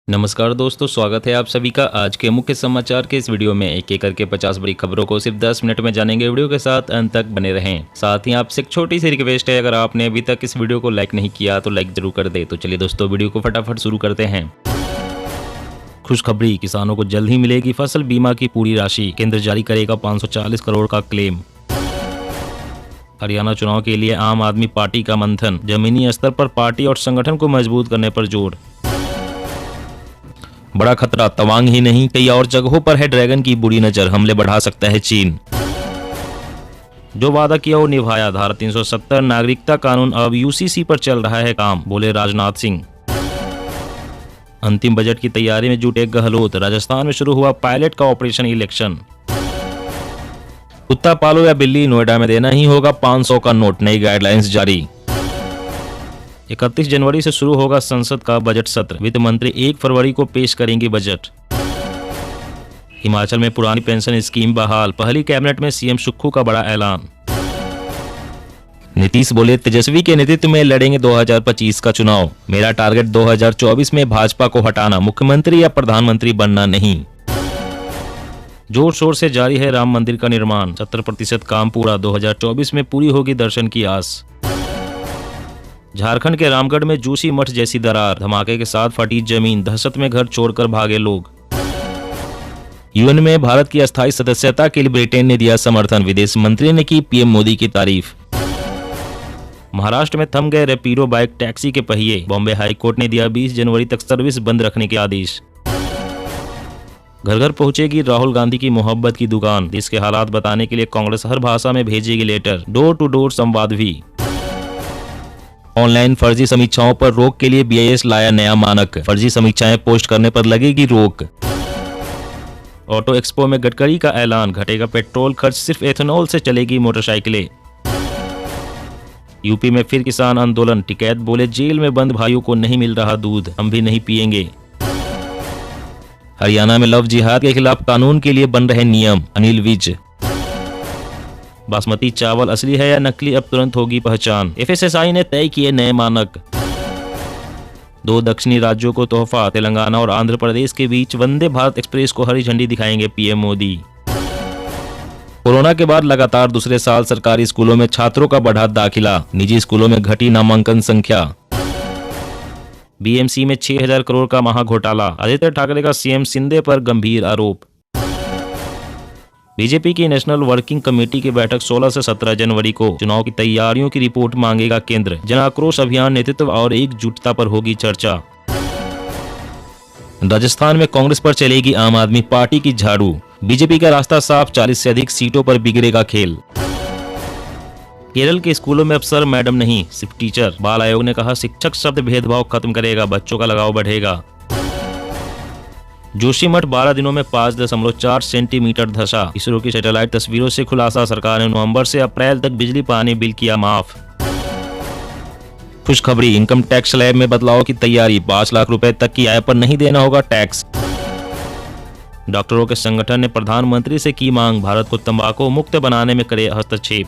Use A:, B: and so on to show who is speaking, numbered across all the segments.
A: नमस्कार दोस्तों, स्वागत है आप सभी का आज के मुख्य समाचार के इस वीडियो में। एक एक करके 50 बड़ी खबरों को सिर्फ 10 मिनट में जानेंगे। वीडियो के साथ अंत तक बने रहें। साथ ही आपसे एक छोटी सी रिक्वेस्ट है, अगर आपने अभी तक इस वीडियो को लाइक नहीं किया तो लाइक जरूर कर दे। तो चलिए दोस्तों, वीडियो को फटाफट शुरू करते हैं। खुशखबरी, किसानों को जल्द ही मिलेगी फसल बीमा की पूरी राशि। केंद्र जारी करेगा 540 करोड़ का क्लेम। हरियाणा चुनाव के लिए आम आदमी पार्टी का मंथन, जमीनी स्तर पर पार्टी और संगठन को मजबूत करने पर जोर। बड़ा खतरा, तवांग ही नहीं कई और जगहों पर है ड्रैगन की बुरी नजर, हमले बढ़ा सकता है चीन। जो वादा किया वो निभाया, धारा 370 नागरिकता कानून अब यूसीसी पर चल रहा है काम, बोले राजनाथ सिंह। अंतिम बजट की तैयारी में जुटे गहलोत, राजस्थान में शुरू हुआ पायलट का ऑपरेशन इलेक्शन। कुत्ता पालो या बिल्ली, नोएडा में देना ही होगा 500 का नोट, नई गाइडलाइंस जारी। 31 जनवरी से शुरू होगा संसद का बजट सत्र, वित्त मंत्री 1 फरवरी को पेश करेंगे बजट। हिमाचल में पुरानी पेंशन स्कीम बहाल, पहली कैबिनेट में सीएम सुक्खू का बड़ा ऐलान। नीतीश बोले तेजस्वी के नेतृत्व में लड़ेंगे 2025 का चुनाव, मेरा टारगेट 2024 में भाजपा को हटाना, मुख्यमंत्री या प्रधानमंत्री बनना नहीं। जोर शोर से जारी है राम मंदिर का निर्माण, 70% काम पूरा, 2024 में पूरी होगी दर्शन की आस। झारखंड के रामगढ़ में जूसी मठ जैसी दरार, धमाके के साथ फटी जमीन, दहशत में घर छोड़कर भागे लोग। यूएन में भारत की अस्थायी सदस्यता के लिए ब्रिटेन ने दिया समर्थन, विदेश मंत्री ने की पीएम मोदी की तारीफ। महाराष्ट्र में थम गए रैपिडो बाइक टैक्सी के पहिए, बॉम्बे हाईकोर्ट ने दिया 20 जनवरी तक सर्विस बंद रखने के आदेश। घर घर पहुंचेगी राहुल गांधी की मोहब्बत की दुकान, देश के हालात बताने के लिए कांग्रेस हर भाषा में भेजेगी लेटर, डोर टू डोर संवाद भी। ऑनलाइन फर्जी समीक्षाओं पर रोक के लिए बीआईएस लाया नया मानक, फर्जी समीक्षाएं पोस्ट करने पर लगेगी रोक। ऑटो एक्सपो में गडकरी का ऐलान, घटेगा पेट्रोल खर्च, सिर्फ एथेनॉल से चलेगी मोटरसाइकिलें। यूपी में फिर किसान आंदोलन, टिकैत बोले जेल में बंद भाइयों को नहीं मिल रहा दूध, हम भी नहीं पिएंगे। हरियाणा में लव जिहाद के खिलाफ कानून के लिए बन रहे नियम, अनिल विज। बासमती चावल असली है या नकली, अब तुरंत होगी पहचान, एफएसएसआई ने तय किए नए मानक। 2 दक्षिणी राज्यों को तोहफा, तेलंगाना और आंध्र प्रदेश के बीच वंदे भारत एक्सप्रेस को हरी झंडी दिखाएंगे पीएम मोदी। कोरोना के बाद लगातार दूसरे साल सरकारी स्कूलों में छात्रों का बढ़ा दाखिला, निजी स्कूलों में घटी नामांकन संख्या। बीएमसी में 6000 करोड़ का महाघोटाला, आदित्य ठाकरे का सीएम शिंदे पर गंभीर आरोप। बीजेपी की नेशनल वर्किंग कमेटी की बैठक 16 से 17 जनवरी को, चुनाव की तैयारियों की रिपोर्ट मांगेगा केंद्र, जन आक्रोश अभियान नेतृत्व और एकजुटता पर होगी चर्चा। राजस्थान में कांग्रेस पर चलेगी आम आदमी पार्टी की झाड़ू, बीजेपी का रास्ता साफ, 40 से अधिक सीटों पर बिगड़ेगा खेल। केरल के स्कूलों में अब सर मैडम नहीं, सिर्फ टीचर, बाल आयोग ने कहा शिक्षक शब्द भेदभाव खत्म करेगा, बच्चों का लगाव बढ़ेगा। जोशीमठ 12 दिनों में 5.4 सेंटीमीटर धंसा, इसरो की सैटेलाइट तस्वीरों से खुलासा, सरकार ने नवंबर से अप्रैल तक बिजली पानी बिल किया माफ। खुशखबरी, इनकम टैक्स स्लैब में बदलाव की तैयारी, 5 लाख रुपए तक की आय पर नहीं देना होगा टैक्स। डॉक्टरों के संगठन ने प्रधानमंत्री से की मांग, भारत को तंबाकू मुक्त बनाने में करे हस्तक्षेप।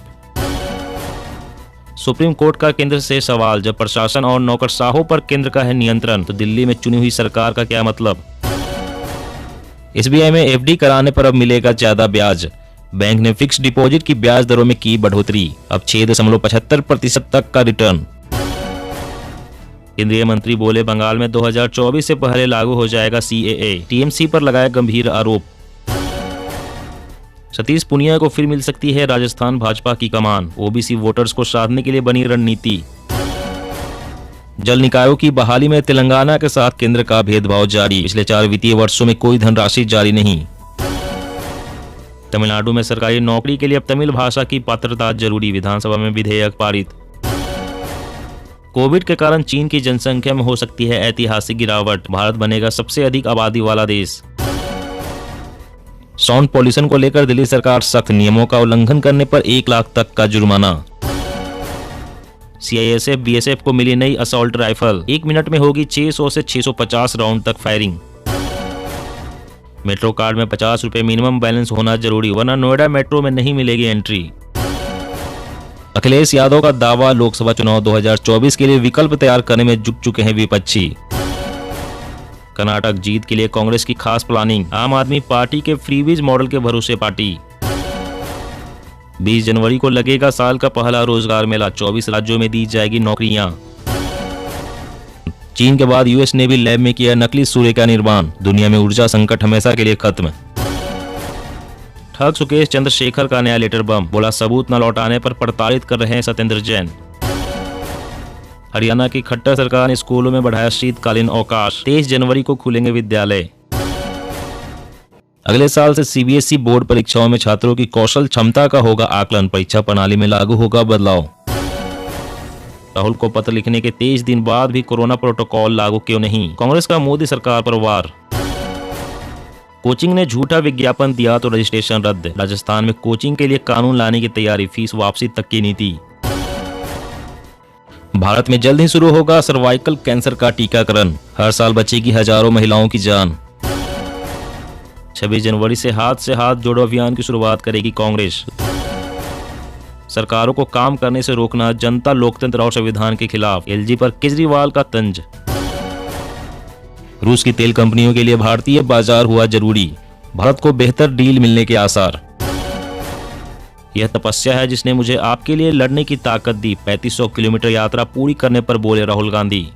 A: सुप्रीम कोर्ट का केंद्र से सवाल, जब प्रशासन और नौकरशाहों पर केंद्र का है नियंत्रण, तो दिल्ली में चुनी हुई सरकार का क्या मतलब। एसबीआई में एफडी कराने पर अब मिलेगा ज्यादा ब्याज, बैंक ने फिक्स डिपॉजिट की ब्याज दरों में की बढ़ोतरी, अब 6.75% तक का रिटर्न। केंद्रीय मंत्री बोले बंगाल में 2024 से पहले लागू हो जाएगा सीएए, टीएमसी पर लगाया गंभीर आरोप। सतीश पुनिया को फिर मिल सकती है राजस्थान भाजपा की कमान, ओबीसी वोटर्स को साधने के लिए बनी रणनीति। जल निकायों की बहाली में तेलंगाना के साथ केंद्र का भेदभाव जारी, पिछले 4 वित्तीय वर्षों में कोई धनराशि जारी नहीं। तमिलनाडु में सरकारी नौकरी के लिए अब तमिल भाषा की पात्रता जरूरी, विधानसभा में विधेयक पारित। कोविड के कारण चीन की जनसंख्या में हो सकती है ऐतिहासिक गिरावट, भारत बनेगा सबसे अधिक आबादी वाला देश। साउंड पॉल्यूशन को लेकर दिल्ली सरकार सख्त, नियमों का उल्लंघन करने पर 1 लाख तक का जुर्माना। सीआईएसएफ बीएसएफ को मिली नई असॉल्ट राइफल, 1 मिनट में होगी 600 से 650 राउंड तक फायरिंग। मेट्रो कार्ड में 50 रुपए मिनिमम बैलेंस होना जरूरी, वरना नोएडा मेट्रो में नहीं मिलेगी एंट्री। अखिलेश यादव का दावा, लोकसभा चुनाव 2024 के लिए विकल्प तैयार करने में जुट चुके हैं विपक्षी। कर्नाटक जीत के लिए कांग्रेस की खास प्लानिंग, आम आदमी पार्टी के फ्रीबीज मॉडल के भरोसे पार्टी। 20 जनवरी को लगेगा साल का पहला रोजगार मेला, 24 राज्यों में दी जाएगी नौकरियां। चीन के बाद यूएस ने भी लैब में किया नकली सूर्य का निर्माण, दुनिया में ऊर्जा संकट हमेशा के लिए खत्म। ठग सुकेश चंद्रशेखर का नया लेटर बम, बोला सबूत न लौटाने पर प्रताड़ित कर रहे हैं सत्येंद्र जैन। हरियाणा की खट्टर सरकार ने स्कूलों में बढ़ाया शीतकालीन अवकाश, 23 जनवरी को खुलेंगे विद्यालय। अगले साल से सीबीएसई बोर्ड परीक्षाओं में छात्रों की कौशल क्षमता का होगा आकलन, परीक्षा प्रणाली में लागू होगा बदलाव। राहुल को पत्र लिखने के 23 दिन बाद भी कोरोना प्रोटोकॉल लागू क्यों नहीं, कांग्रेस का मोदी सरकार पर वार। कोचिंग ने झूठा विज्ञापन दिया तो रजिस्ट्रेशन रद्द, राजस्थान में कोचिंग के लिए कानून लाने की तैयारी, फीस वापसी तक की नीति। भारत में जल्द ही शुरू होगा सर्वाइकल कैंसर का टीकाकरण, हर साल बचेगी हजारों महिलाओं की जान। 26 जनवरी से हाथ जोड़ो अभियान की शुरुआत करेगी कांग्रेस। सरकारों को काम करने से रोकना जनता लोकतंत्र और संविधान के खिलाफ, एलजी पर केजरीवाल का तंज। रूस की तेल कंपनियों के लिए भारतीय बाजार हुआ जरूरी, भारत को बेहतर डील मिलने के आसार। यह तपस्या है जिसने मुझे आपके लिए लड़ने की ताकत दी, 3500 किलोमीटर यात्रा पूरी करने पर बोले राहुल गांधी।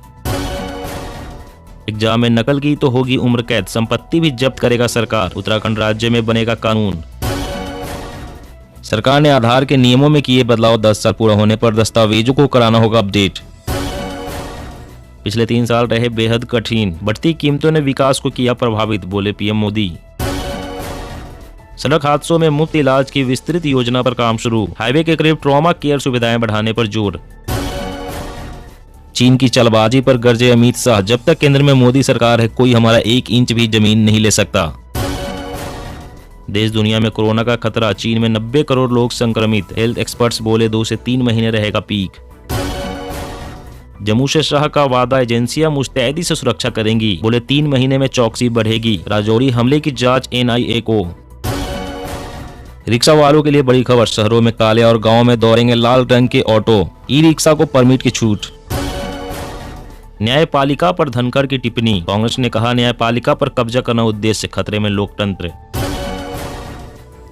A: एग्जाम में नकल की तो होगी उम्र कैद, संपत्ति भी जब्त करेगा सरकार, उत्तराखंड राज्य में बनेगा कानून। सरकार ने आधार के नियमों में किए बदलाव, 10 साल पूरा होने पर दस्तावेजों को कराना होगा अपडेट। पिछले 3 साल रहे बेहद कठिन, बढ़ती कीमतों ने विकास को किया प्रभावित, बोले पीएम मोदी। सड़क हादसों में मुफ्त इलाज की विस्तृत योजना पर काम शुरू, हाईवे के करीब ट्रॉमा केयर सुविधाएं बढ़ाने पर जोर। चीन की चालबाजी पर गरजे अमित शाह, जब तक केंद्र में मोदी सरकार है कोई हमारा 1 इंच भी जमीन नहीं ले सकता। देश दुनिया में कोरोना का खतरा, चीन में 90 करोड़ लोग संक्रमित, हेल्थ एक्सपर्ट्स बोले 2 से 3 महीने रहेगा पीक। जम्मू से शाह का वादा, एजेंसियां मुस्तैदी से सुरक्षा करेंगी, बोले 3 महीने में चौकसी बढ़ेगी, राजौरी हमले की जांच एनआईए को। रिक्शा वालों के लिए बड़ी खबर, शहरों में काले और गांवों में दौड़ेंगे लाल रंग के ऑटो, ई रिक्शा को परमिट की छूट। न्यायपालिका पर धनखड़ की टिप्पणी, कांग्रेस ने कहा न्यायपालिका पर कब्जा करना उद्देश्य, खतरे में लोकतंत्र।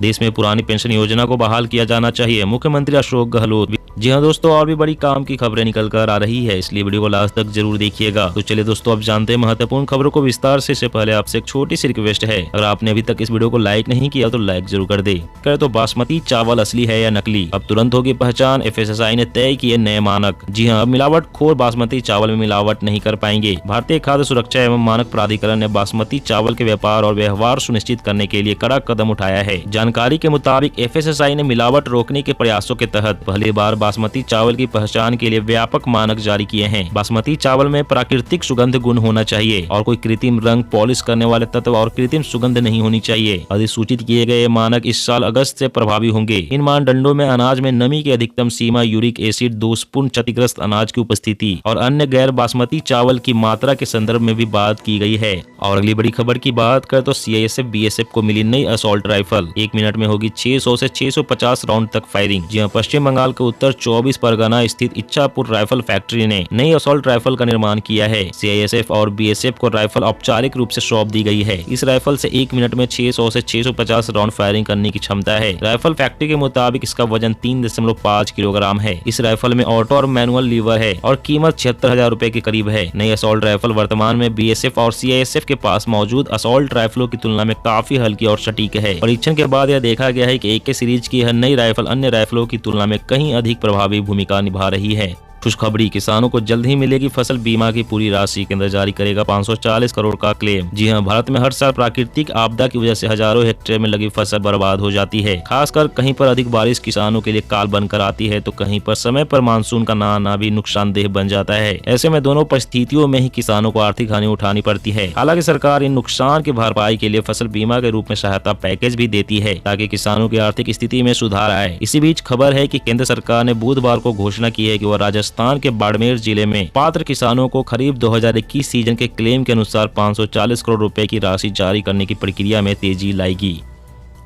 A: देश में पुरानी पेंशन योजना को बहाल किया जाना चाहिए, मुख्यमंत्री अशोक गहलोत। जी हाँ दोस्तों, और भी बड़ी काम की खबरें निकल कर आ रही है, इसलिए वीडियो को लास्ट तक जरूर देखिएगा। तो चलिए दोस्तों, अब जानते हैं महत्वपूर्ण खबरों को विस्तार से पहले आपसे एक छोटी सी रिक्वेस्ट है, अगर आपने अभी तक इस वीडियो को लाइक नहीं किया तो लाइक जरूर कर दे। कहे तो बासमती चावल असली है या नकली, अब तुरंत होगी पहचान, एफएसएसआई ने तय किए नए मानक। जी हाँ, अब मिलावटखोर बासमती चावल में मिलावट नहीं कर पाएंगे। भारतीय खाद्य सुरक्षा एवं मानक प्राधिकरण ने बासमती चावल के व्यापार और व्यवहार सुनिश्चित करने के लिए कड़ा कदम उठाया है। जानकारी के मुताबिक एफएसएसआई ने मिलावट रोकने के प्रयासों के तहत पहली बार बासमती चावल की पहचान के लिए व्यापक मानक जारी किए हैं। बासमती चावल में प्राकृतिक सुगंध गुण होना चाहिए और कोई कृत्रिम रंग, पॉलिश करने वाले तत्व और कृत्रिम सुगंध नहीं होनी चाहिए। अधिसूचित किए गए मानक इस साल अगस्त से प्रभावी होंगे। इन मानदंडों में अनाज में नमी की अधिकतम सीमा, यूरिक एसिड, दोषपूर्ण क्षतिग्रस्त अनाज की उपस्थिति और अन्य गैर बासमती चावल की मात्रा के संदर्भ में भी बात की गई है। और अगली बड़ी खबर की बात करें तो सीआईएसएफ बीएसएफ को मिली नई असॉल्ट राइफल, 1 मिनट में होगी 600 से 650 राउंड तक फायरिंग। जी हां, पश्चिम बंगाल के उत्तर 24 परगना स्थित इच्छापुर राइफल फैक्ट्री ने नई असॉल्ट राइफल का निर्माण किया है। सीआईएसएफ और बीएसएफ को राइफल औपचारिक रूप से सौंप दी गई है। इस राइफल से 1 मिनट में 600 से 650 राउंड फायरिंग करने की क्षमता है। राइफल फैक्ट्री के मुताबिक इसका वजन 3.5 किलोग्राम है। इस राइफल में ऑटो और मैनुअल लीवर है और कीमत 76,000 रुपए के करीब है। नई असॉल्ट राइफल वर्तमान में बीएसएफ और सीआईएसएफ के पास मौजूद असॉल्ट राइफलों की तुलना में काफी हल्की और सटीक है। परीक्षण के बाद यह देखा गया है कि AK सीरीज की यह नई राइफल अन्य राइफलों की तुलना में कहीं अधिक प्रभावी भूमिका निभा रही है। खुशखबरी, किसानों को जल्द ही मिलेगी फसल बीमा की पूरी राशि, केंद्र जारी करेगा 540 करोड़ का क्लेम। जी हां, भारत में हर साल प्राकृतिक आपदा की वजह से हजारों हेक्टेयर में लगी फसल बर्बाद हो जाती है। खासकर कहीं पर अधिक बारिश किसानों के लिए काल बनकर आती है तो कहीं पर समय पर मानसून का ना आना भी नुकसानदेह बन जाता है। ऐसे में दोनों परिस्थितियों में ही किसानों को आर्थिक हानि उठानी पड़ती है। हालांकि सरकार इन नुकसान की भरपाई के लिए फसल बीमा के रूप में सहायता पैकेज भी देती है ताकि किसानों की आर्थिक स्थिति में सुधार आए। इसी बीच खबर है कि केंद्र सरकार ने बुधवार को घोषणा की है कि वह राजस्थान के बाड़मेर जिले में पात्र किसानों को खरीफ 2021 सीजन के क्लेम के अनुसार 540 करोड़ रुपए की राशि जारी करने की प्रक्रिया में तेजी लाएगी।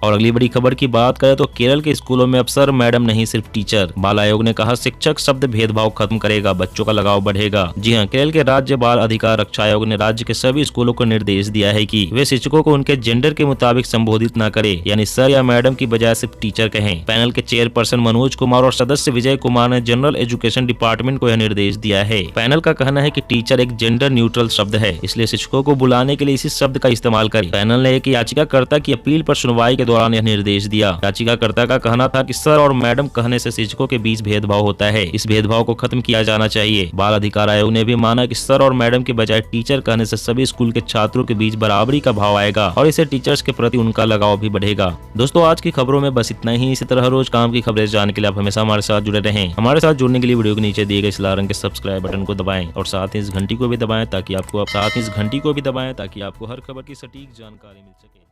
A: और अगली बड़ी खबर की बात करें तो केरल के स्कूलों में अब सर मैडम नहीं सिर्फ टीचर। बाल आयोग ने कहा शिक्षक शब्द भेदभाव खत्म करेगा, बच्चों का लगाव बढ़ेगा। जी हाँ, केरल के राज्य बाल अधिकार रक्षा आयोग ने राज्य के सभी स्कूलों को निर्देश दिया है कि वे शिक्षकों को उनके जेंडर के मुताबिक संबोधित न करे, यानी सर या मैडम की बजाय सिर्फ टीचर कहें। पैनल के चेयरपर्सन मनोज कुमार और सदस्य विजय कुमार ने जनरल एजुकेशन डिपार्टमेंट को यह निर्देश दिया है। पैनल का कहना है कि टीचर एक जेंडर न्यूट्रल शब्द है, इसलिए शिक्षकों को बुलाने के लिए इसी शब्द का इस्तेमाल करें। पैनल ने एक याचिकाकर्ता की अपील पर सुनवाई के दौरान यह निर्देश दिया। याचिकाकर्ता का कहना था कि सर और मैडम कहने से शिक्षकों के बीच भेदभाव होता है, इस भेदभाव को खत्म किया जाना चाहिए। बाल अधिकार आयोग ने भी माना कि सर और मैडम के बजाय टीचर कहने से सभी स्कूल के छात्रों के बीच बराबरी का भाव आएगा और इससे टीचर्स के प्रति उनका लगाव भी बढ़ेगा। दोस्तों, आज की खबरों में बस इतना ही। इसी तरह रोज काम की खबरें जानने के लिए आप हमेशा हमारे साथ जुड़े रहें। हमारे साथ जुड़ने के लिए वीडियो के नीचे दिए गए इस लाल रंग के सब्सक्राइब बटन को दबाएं और साथ ही इस घंटी को भी दबाएं ताकि आपको हर खबर की सटीक जानकारी मिल सके।